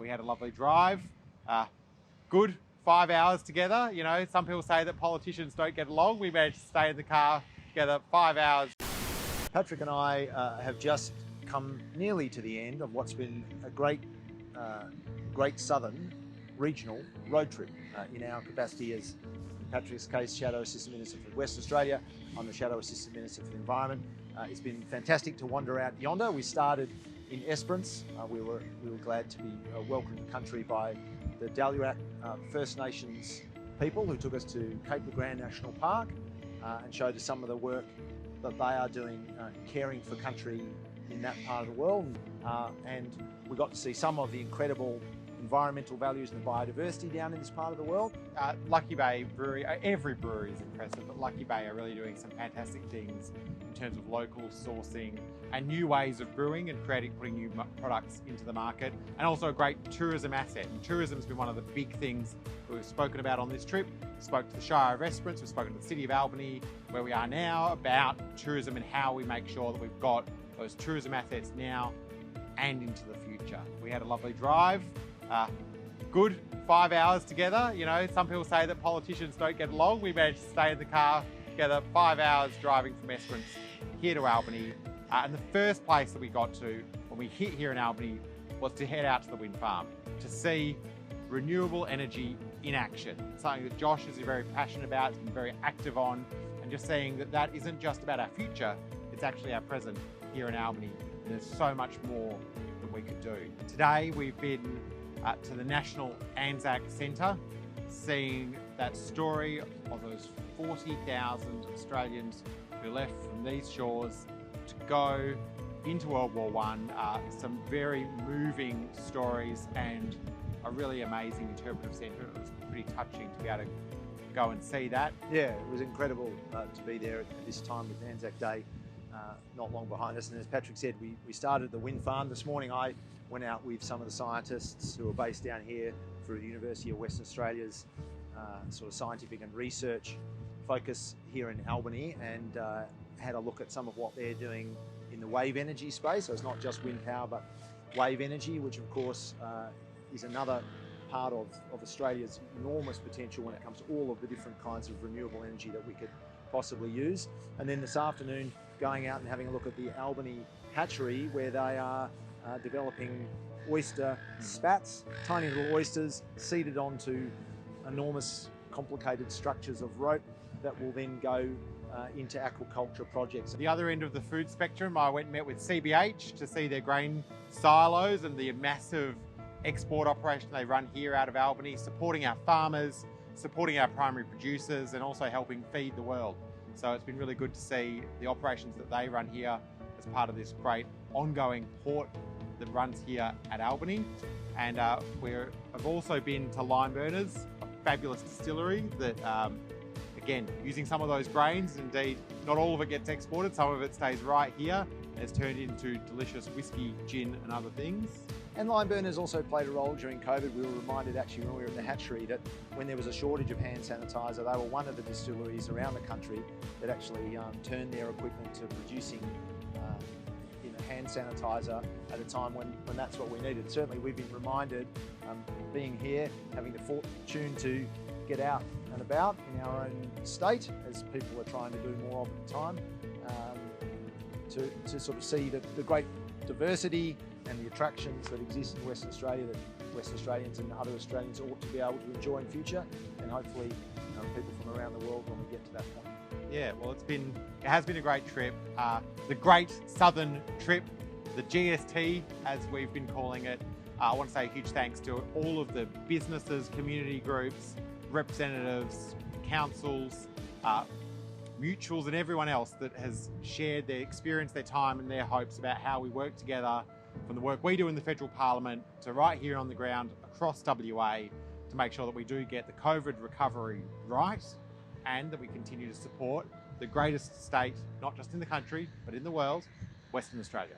We had a lovely drive, good 5 hours together. You know, some people say that politicians don't get along. We managed to stay in the car together 5 hours. Patrick and I have just come nearly to the end of what's been a great southern regional road trip in our capacity as, in Patrick's case, Shadow Assistant Minister for Western Australia. I'm the Shadow Assistant Minister for the Environment. It's been fantastic to wander out yonder. We started in Esperance. We were glad to be welcomed to country by the Dalyuak First Nations people who took us to Cape Legrand National Park and showed us some of the work that they are doing caring for country in that part of the world. And we got to see some of the incredible environmental values and the biodiversity down in this part of the world. Lucky Bay Brewery, every brewery is impressive, but Lucky Bay are really doing some fantastic things in terms of local sourcing and new ways of brewing and putting new products into the market, and also a great tourism asset. And tourism has been one of the big things we've spoken about on this trip. We spoke to the Shire of Esperance, we've spoken to the City of Albany, where we are now, about tourism and how we make sure that we've got those tourism assets now and into the future. We had a lovely drive. Good 5 hours together. You know, some people say that politicians don't get along. We managed to stay in the car together 5 hours driving from Esperance here to Albany. And the first place that we got to when we hit here in Albany was to head out to the wind farm to see renewable energy in action. Something that Josh is very passionate about, has been very active on, and just seeing that that isn't just about our future, it's actually our present here in Albany. And there's so much more that we could do. Today we've been to the National Anzac Centre, seeing that story of those 40,000 Australians who left from these shores to go into World War I. Some very moving stories and a really amazing interpretive centre. It was pretty touching to be able to go and see that. Yeah, it was incredible to be there at this time with Anzac Day not long behind us. And as Patrick said, we started the wind farm. This morning I went out with some of the scientists who are based down here through the University of Western Australia's sort of scientific and research focus here in Albany, and had a look at some of what they're doing in the wave energy space. So it's not just wind power, but wave energy, which of course is another part of Australia's enormous potential when it comes to all of the different kinds of renewable energy that we could possibly use. And then this afternoon, going out and having a look at the Albany hatchery, where they are developing oyster spats, tiny little oysters seated onto enormous complicated structures of rope that will then go into aquaculture projects. At the other end of the food spectrum, I went and met with CBH to see their grain silos and the massive export operation they run here out of Albany, supporting our farmers, supporting our primary producers, and also helping feed the world. So it's been really good to see the operations that they run here as part of this great ongoing port that runs here at Albany. And I've also been to Lime Burners, a fabulous distillery that, again, using some of those grains, indeed, not all of it gets exported, some of it stays right here and is turned into delicious whiskey, gin and other things. And Lime Burners also played a role during COVID. We were reminded actually when we were at the hatchery that when there was a shortage of hand sanitizer, they were one of the distilleries around the country that actually turned their equipment to producing hand sanitizer at a time when that's what we needed. Certainly we've been reminded, being here, having the fortune to get out and about in our own state, as people are trying to do more of at the time, to sort of see the great diversity and the attractions that exist in Western Australia that Western Australians and other Australians ought to be able to enjoy in future, and hopefully people from around the world when we get to that point. Yeah, well, it has been a great trip. The Great Southern Trip, the GST, as we've been calling it. I want to say a huge thanks to all of the businesses, community groups, representatives, councils, mutuals and everyone else that has shared their experience, their time and their hopes about how we work together, from the work we do in the federal parliament to right here on the ground across WA, to make sure that we do get the COVID recovery right, and that we continue to support the greatest state, not just in the country, but in the world, Western Australia.